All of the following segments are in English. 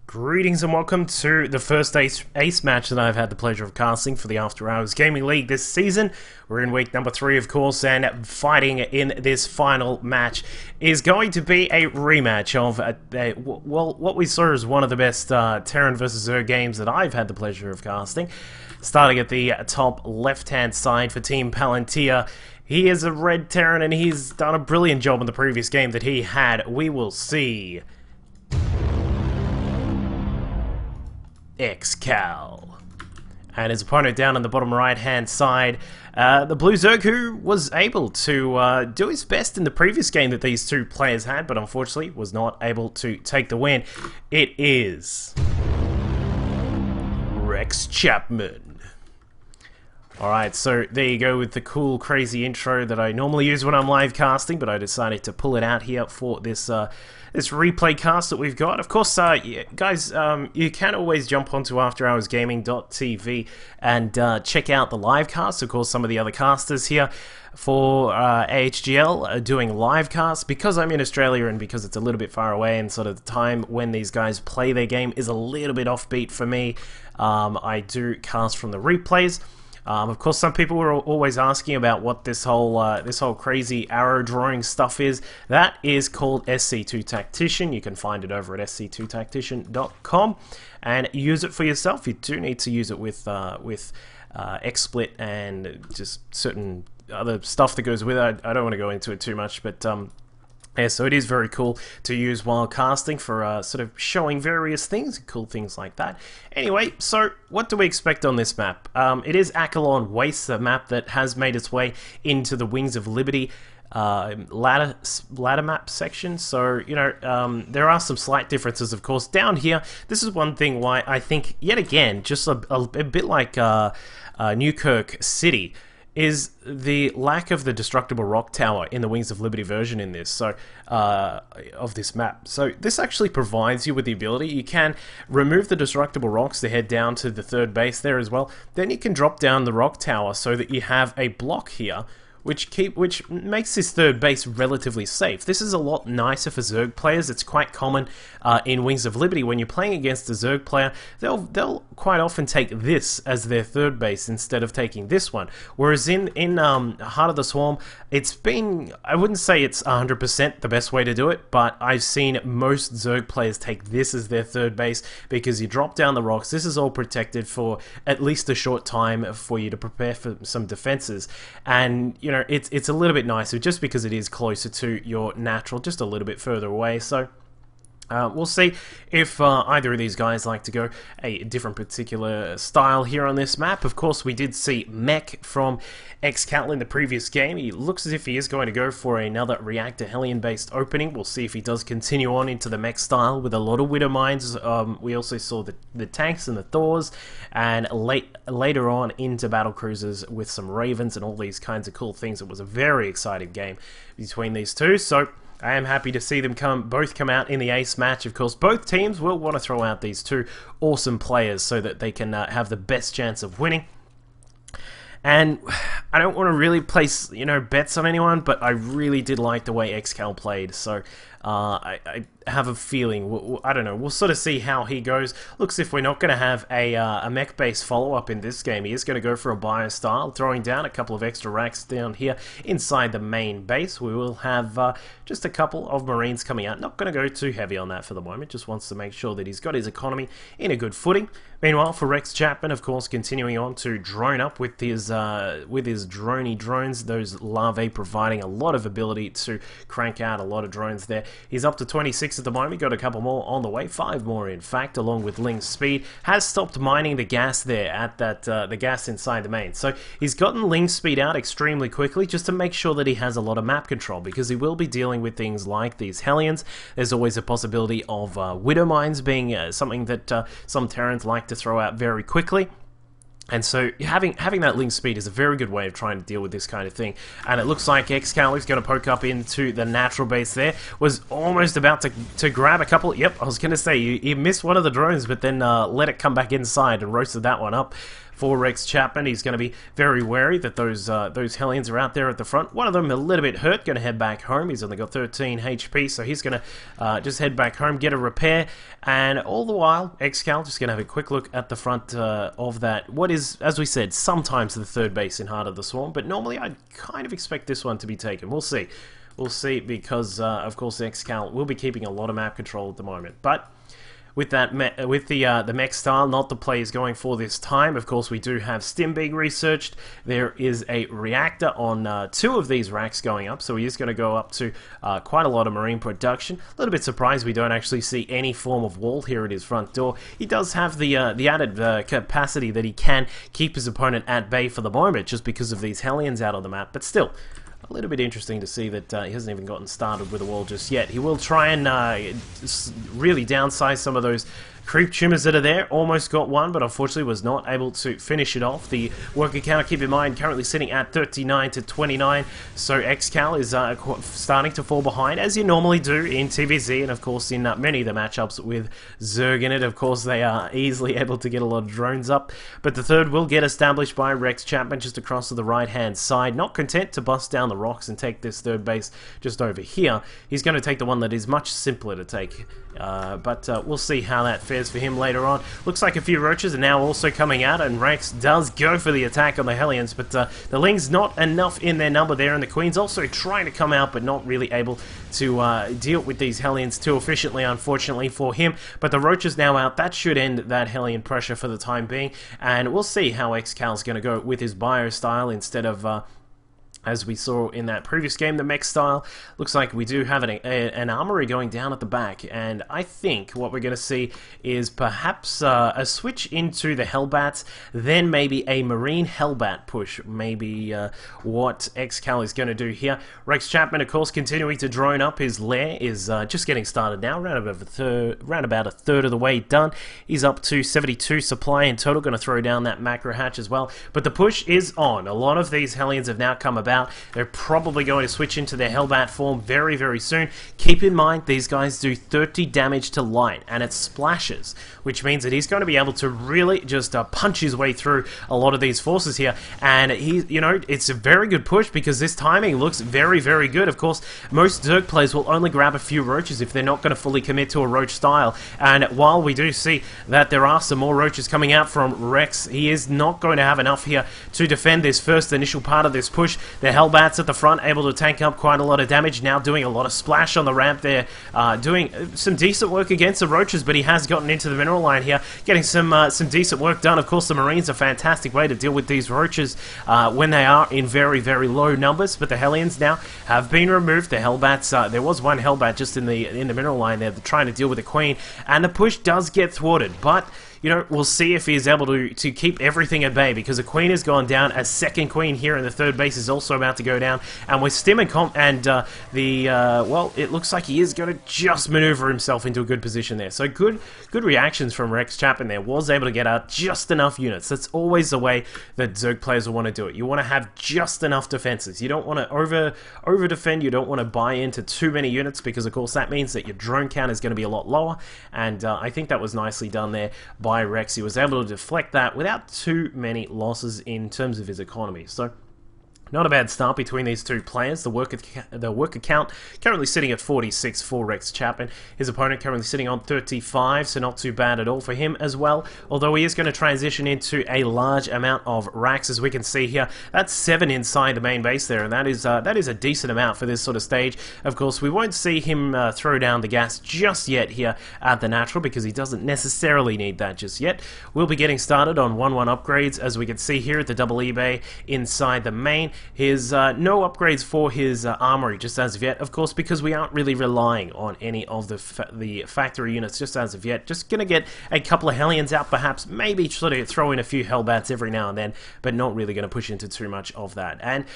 Greetings and welcome to the first ace match that I've had the pleasure of casting for the After Hours Gaming League this season. We're in week number 3, of course, and fighting in this final match is going to be a rematch of, what we saw as one of the best Terran vs. Zerg games that I've had the pleasure of casting. Starting at the top left-hand side for Team Palantir. He is a red Terran and he's done a brilliant job in the previous game that he had. We will see AHGL. And his opponent down on the bottom right hand side, the blue Zerg, who was able to do his best in the previous game that these two players had, but unfortunately was not able to take the win. It is Rex Chapman. Alright, so there you go with the cool, crazy intro that I normally use when I'm live casting, but I decided to pull it out here for this this replay cast that we've got. Of course, guys, you can always jump onto AfterHoursGaming.tv and check out the live cast. Of course, some of the other casters here for AHGL are doing live casts. Because I'm in Australia and because it's a little bit far away and sort of the time when these guys play their game is a little bit offbeat for me, I do cast from the replays. Of course, some people were always asking about what this whole crazy arrow drawing stuff is. That is called SC2-Tactician. You can find it over at SC2tactician.com and use it for yourself. You do need to use it with XSplit and just certain other stuff that goes with it. I don't want to go into it too much, but yeah, so it is very cool to use while casting for sort of showing various things, cool things like that. Anyway, so what do we expect on this map? It is AHGL Wastes, a map that has made its way into the Wings of Liberty ladder map section. So, you know, there are some slight differences, of course. Down here, this is one thing why I think, yet again, just a bit like Newkirk City, is the lack of the destructible rock tower in the Wings of Liberty version in this, so of this map. So this actually provides you with the ability, you can remove the destructible rocks to head down to the third base there as well. Then you can drop down the rock tower so that you have a block here, which makes this third base relatively safe. This is a lot nicer for Zerg players. It's quite common in Wings of Liberty when you're playing against a Zerg player, they'll quite often take this as their third base instead of taking this one. Whereas in Heart of the Swarm, it's been, I wouldn't say it's 100% the best way to do it, but I've seen most Zerg players take this as their third base because you drop down the rocks. This is all protected for at least a short time for you to prepare for some defenses, and you know, it's a little bit nicer just because it is closer to your natural, just a little bit further away. So we'll see if either of these guys like to go a different particular style here on this map. Of course, we did see Mech from AHGL in the previous game. He looks as if he is going to go for another Reactor Hellion-based opening. We'll see if he does continue on into the Mech style with a lot of Widow Mines. We also saw the tanks and the Thors, and later on into Battle Cruisers with some Ravens and all these kinds of cool things. It was a very exciting game between these two, so I am happy to see them both come out in the ace match. Of course, both teams will want to throw out these two awesome players so that they can have the best chance of winning. And I don't want to really place, you know, bets on anyone, but I really did like the way AHGL played. So I have a feeling, I don't know, we'll sort of see how he goes. Looks if we're not going to have a mech-based follow-up in this game. He is going to go for a bio style, throwing down a couple of extra racks down here inside the main base. We will have just a couple of Marines coming out. Not going to go too heavy on that for the moment, just wants to make sure that he's got his economy in a good footing. Meanwhile, for Rex Chapman, of course, continuing on to drone up with his droney drones, those larvae providing a lot of ability to crank out a lot of drones there. He's up to 26 at the moment, got a couple more on the way, 5 more in fact, along with Ling's speed. Has stopped mining the gas there at that the gas inside the main. So he's gotten Ling's speed out extremely quickly just to make sure that he has a lot of map control, because he will be dealing with things like these Hellions. There's always a possibility of Widow Mines being something that some Terrans like to throw out very quickly. And so having that link speed is a very good way of trying to deal with this kind of thing. And it looks like AHGL is going to poke up into the natural base there. Was almost about to grab a couple. Yep, I was going to say, he missed one of the drones, but then let it come back inside and roasted that one up for Rex Chapman. He's going to be very wary that those Hellions are out there at the front. One of them a little bit hurt, going to head back home. He's only got 13 HP, so he's going to just head back home, get a repair, and all the while, AHGL just going to have a quick look at the front of that. What is, as we said, sometimes the third base in Heart of the Swarm, but normally I'd kind of expect this one to be taken. We'll see. We'll see, because of course AHGL will be keeping a lot of map control at the moment. But with that, the mech style, not the play is going for this time. Of course, we do have Stim being researched. There is a reactor on 2 of these racks going up, so he is going to go up to quite a lot of marine production. A little bit surprised we don't actually see any form of wall here at his front door. He does have the added capacity that he can keep his opponent at bay for the moment, just because of these Hellions out on the map, but still, a little bit interesting to see that he hasn't even gotten started with a wall just yet. He will try and really downsize some of those creep tumors that are there. Almost got one, but unfortunately was not able to finish it off. The worker count, keep in mind, currently sitting at 39 to 29, so AHGL is starting to fall behind, as you normally do in TVZ, and of course in many of the matchups with Zerg in it. Of course, they are easily able to get a lot of drones up, but the third will get established by Rex Chapman just across to the right-hand side. Not content to bust down the rocks and take this third base just over here, he's going to take the one that is much simpler to take, but we'll see how that fares for him later on. Looks like a few roaches are now also coming out, and Rex does go for the attack on the Hellions, but the Ling's not enough in their number there, and the Queen's also trying to come out, but not really able to deal with these Hellions too efficiently, unfortunately for him. But the roaches now out, that should end that Hellion pressure for the time being, and we'll see how AHGL's going to go with his bio style instead of as we saw in that previous game, the mech style. Looks like we do have an armory going down at the back, and I think what we're going to see is perhaps a switch into the Hellbats, then maybe a Marine Hellbat push, maybe what AHGL is going to do here. Rex Chapman, of course, continuing to drone up. His lair is just getting started now, round about a third of the way done. He's up to 72 supply in total, going to throw down that macro hatch as well. But the push is on. A lot of these Hellions have now come about. They're probably going to switch into their Hellbat form very, very soon. Keep in mind, these guys do 30 damage to light, and it splashes, which means that he's going to be able to really just punch his way through a lot of these forces here. And it's a very good push, because this timing looks very, very good. Of course, most Zerg players will only grab a few roaches if they're not going to fully commit to a roach style. And while we do see that there are some more roaches coming out from Rex, he is not going to have enough here to defend this first initial part of this push. The Hellbats at the front able to tank up quite a lot of damage, now doing a lot of splash on the ramp there, doing some decent work against the roaches, but he has gotten into the mineral line here, getting some decent work done. Of course, the Marines are a fantastic way to deal with these roaches when they are in very, very low numbers, but the Hellions now have been removed. The Hellbats, there was one Hellbat just in the mineral line there trying to deal with the Queen, and the push does get thwarted, but we'll see if he is able to keep everything at bay, because the Queen has gone down. A second Queen here in the third base is also about to go down, and with Stim and well, it looks like he is going to just maneuver himself into a good position there. So good reactions from Rex Chapman there. Was able to get out just enough units. That's always the way that Zerg players will want to do it. You want to have just enough defenses. You don't want to over defend. You don't want to buy into too many units, because of course that means that your drone count is going to be a lot lower, and I think that was nicely done there by Rex. He was able to deflect that without too many losses in terms of his economy. So not a bad start between these two players. The worker count currently sitting at 46 for Rex Chapman. His opponent currently sitting on 35, so not too bad at all for him as well. Although he is going to transition into a large amount of racks, as we can see here. That's 7 inside the main base there, and that is a decent amount for this sort of stage. Of course, we won't see him throw down the gas just yet here at the natural, because he doesn't necessarily need that just yet. We'll be getting started on 1-1 upgrades, as we can see here at the double eBay inside the main. His no upgrades for his armory just as of yet, of course, because we aren't really relying on any of the factory units just as of yet. Just gonna get a couple of Hellions out, perhaps, maybe sort of throw in a few Hellbats every now and then, but not really gonna push into too much of that. And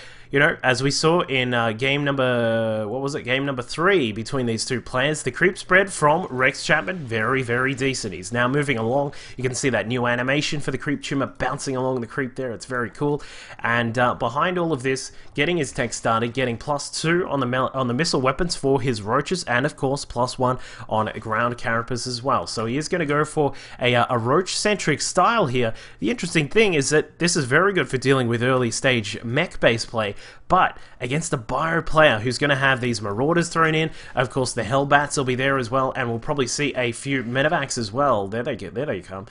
as we saw in game number, game number 3 between these two players, the creep spread from Rex Chapman, very, very decent. He's now moving along. You can see that new animation for the creep tumor bouncing along the creep there. It's very cool. And behind all control of this, getting his tech started, getting +2 on the missile weapons for his roaches, and of course +1 on ground carapace as well. So he is going to go for a roach-centric style here. The interesting thing is that this is very good for dealing with early stage mech-based play, but against a bio player who's going to have these Marauders thrown in, of course the Hellbats will be there as well, and we'll probably see a few medevacs as well. There they come.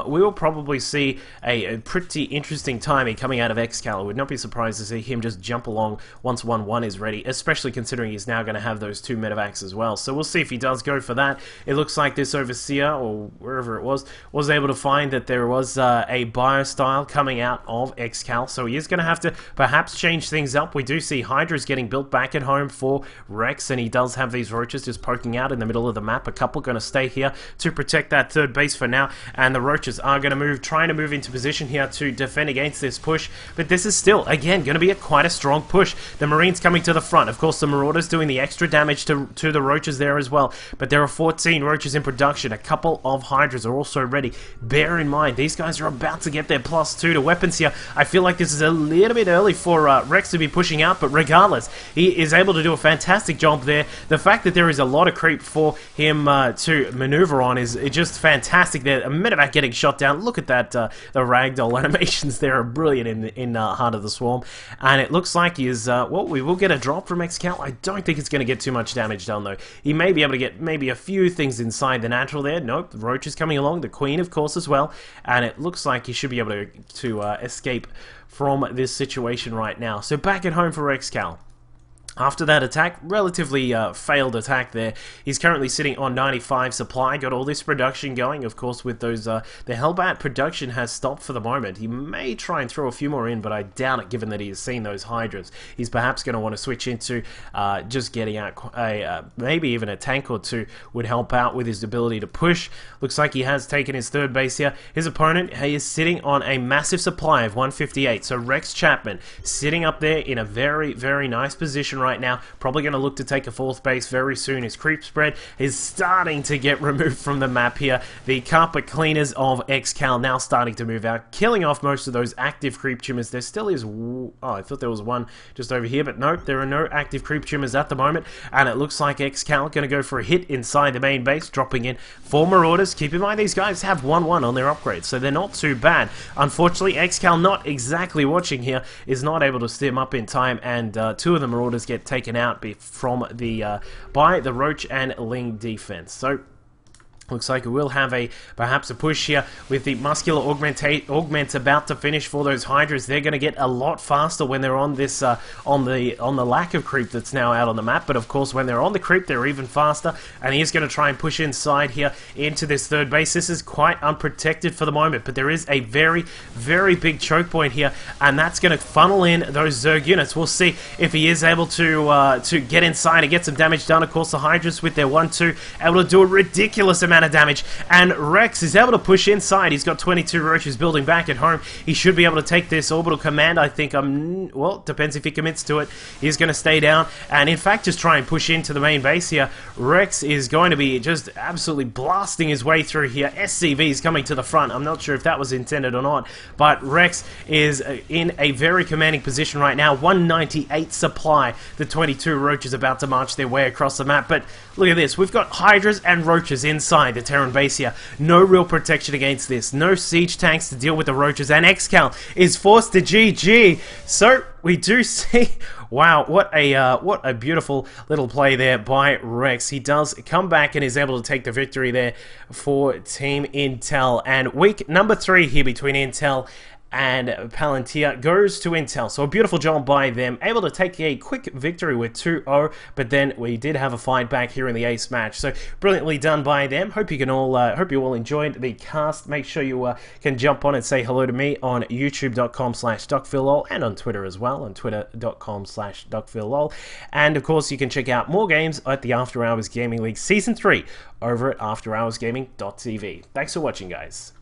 We will probably see a pretty interesting timing coming out of XCal. I would not be surprised to see him just jump along once 1-1 is ready, especially considering he's now going to have those 2 medevacs as well. So we'll see if he does go for that. It looks like this Overseer, or wherever it was able to find that there was a bio style coming out of XCal, so he is going to have to perhaps change things up. We do see Hydras getting built back at home for Rex, and he does have these roaches just poking out in the middle of the map. A couple going to stay here to protect that third base for now, and the roaches are going to trying to move into position here to defend against this push, but this is still, again, going to be quite a strong push. The Marines coming to the front. Of course, the Marauders doing the extra damage to the roaches there as well, but there are 14 roaches in production. A couple of Hydras are also ready. Bear in mind, these guys are about to get their +2 to weapons here. I feel like this is a little bit early for Rex to be pushing out, but regardless, he is able to do a fantastic job there. The fact that there is a lot of creep for him to maneuver on is just fantastic there. A medevac getting shot down. Look at that, the ragdoll animations there are brilliant in Heart of the Swarm, and it looks like he is, well, we will get a drop from XCal. I don't think it's going to get too much damage done though. He may be able to get maybe a few things inside the natural there. Nope, the Roach is coming along, the Queen of course as well, and it looks like he should be able to escape from this situation right now. So back at home for XCal. After that attack, relatively failed attack there, he's currently sitting on 95 supply, got all this production going, of course with those, the Hellbat production has stopped for the moment. He may try and throw a few more in, but I doubt it given that he has seen those Hydras. He's perhaps going to want to switch into just getting out maybe even a tank or two would help out with his ability to push. Looks like he has taken his third base here. His opponent, he is sitting on a massive supply of 158, so Rex Chapman sitting up there in a very, very nice position right now, probably going to look to take a 4th base very soon. His creep spread is starting to get removed from the map here. The carpet cleaners of XCal now starting to move out, killing off most of those active creep tumors. There still is, oh, I thought there was one just over here, but nope, there are no active creep tumors at the moment, and it looks like XCal going to go for a hit inside the main base, dropping in 4 Marauders. Keep in mind, these guys have 1-1 on their upgrades, so they're not too bad. Unfortunately, XCal, not exactly watching here, is not able to stem up in time, and 2 of the Marauders get taken out from the by the Roach and Ling defense. So looks like we will have perhaps a push here with the muscular augment about to finish for those Hydras. They're going to get a lot faster when they're on this on the lack of creep that's now out on the map. But of course, when they're on the creep, they're even faster. And he's going to try and push inside here into this third base. This is quite unprotected for the moment, but there is a very, very big choke point here, and that's going to funnel in those Zerg units. We'll see if he is able to get inside and get some damage done. Of course, the Hydras with their 1-2 able to do a ridiculous amount of damage, and Rex is able to push inside. He's got 22 roaches building back at home. He should be able to take this orbital command, I think. Well, depends if he commits to it. He's going to stay down and in fact just try and push into the main base here. Rex is going to be just absolutely blasting his way through here. SCV is coming to the front. I'm not sure if that was intended or not, but Rex is in a very commanding position right now. 198 supply. The 22 roaches about to march their way across the map, but look at this. We've got Hydras and roaches inside the Terran base here. No real protection against this. No siege tanks to deal with the roaches, and XCal is forced to GG. So we do see, wow, what a beautiful little play there by Rex. He does come back and is able to take the victory there for Team Intel. And week number 3 here between Intel and Palantir goes to Intel. So a beautiful job by them, able to take a quick victory with 2-0, but then we did have a fight back here in the ace match. So brilliantly done by them. Hope you all enjoyed the cast. Make sure you can jump on and say hello to me on youtube.com/DuckVILLELOL and on Twitter as well, on twitter.com/DuckVILLELOL. And of course, you can check out more games at the After Hours Gaming League Season 3 over at afterhoursgaming.tv. Thanks for watching, guys.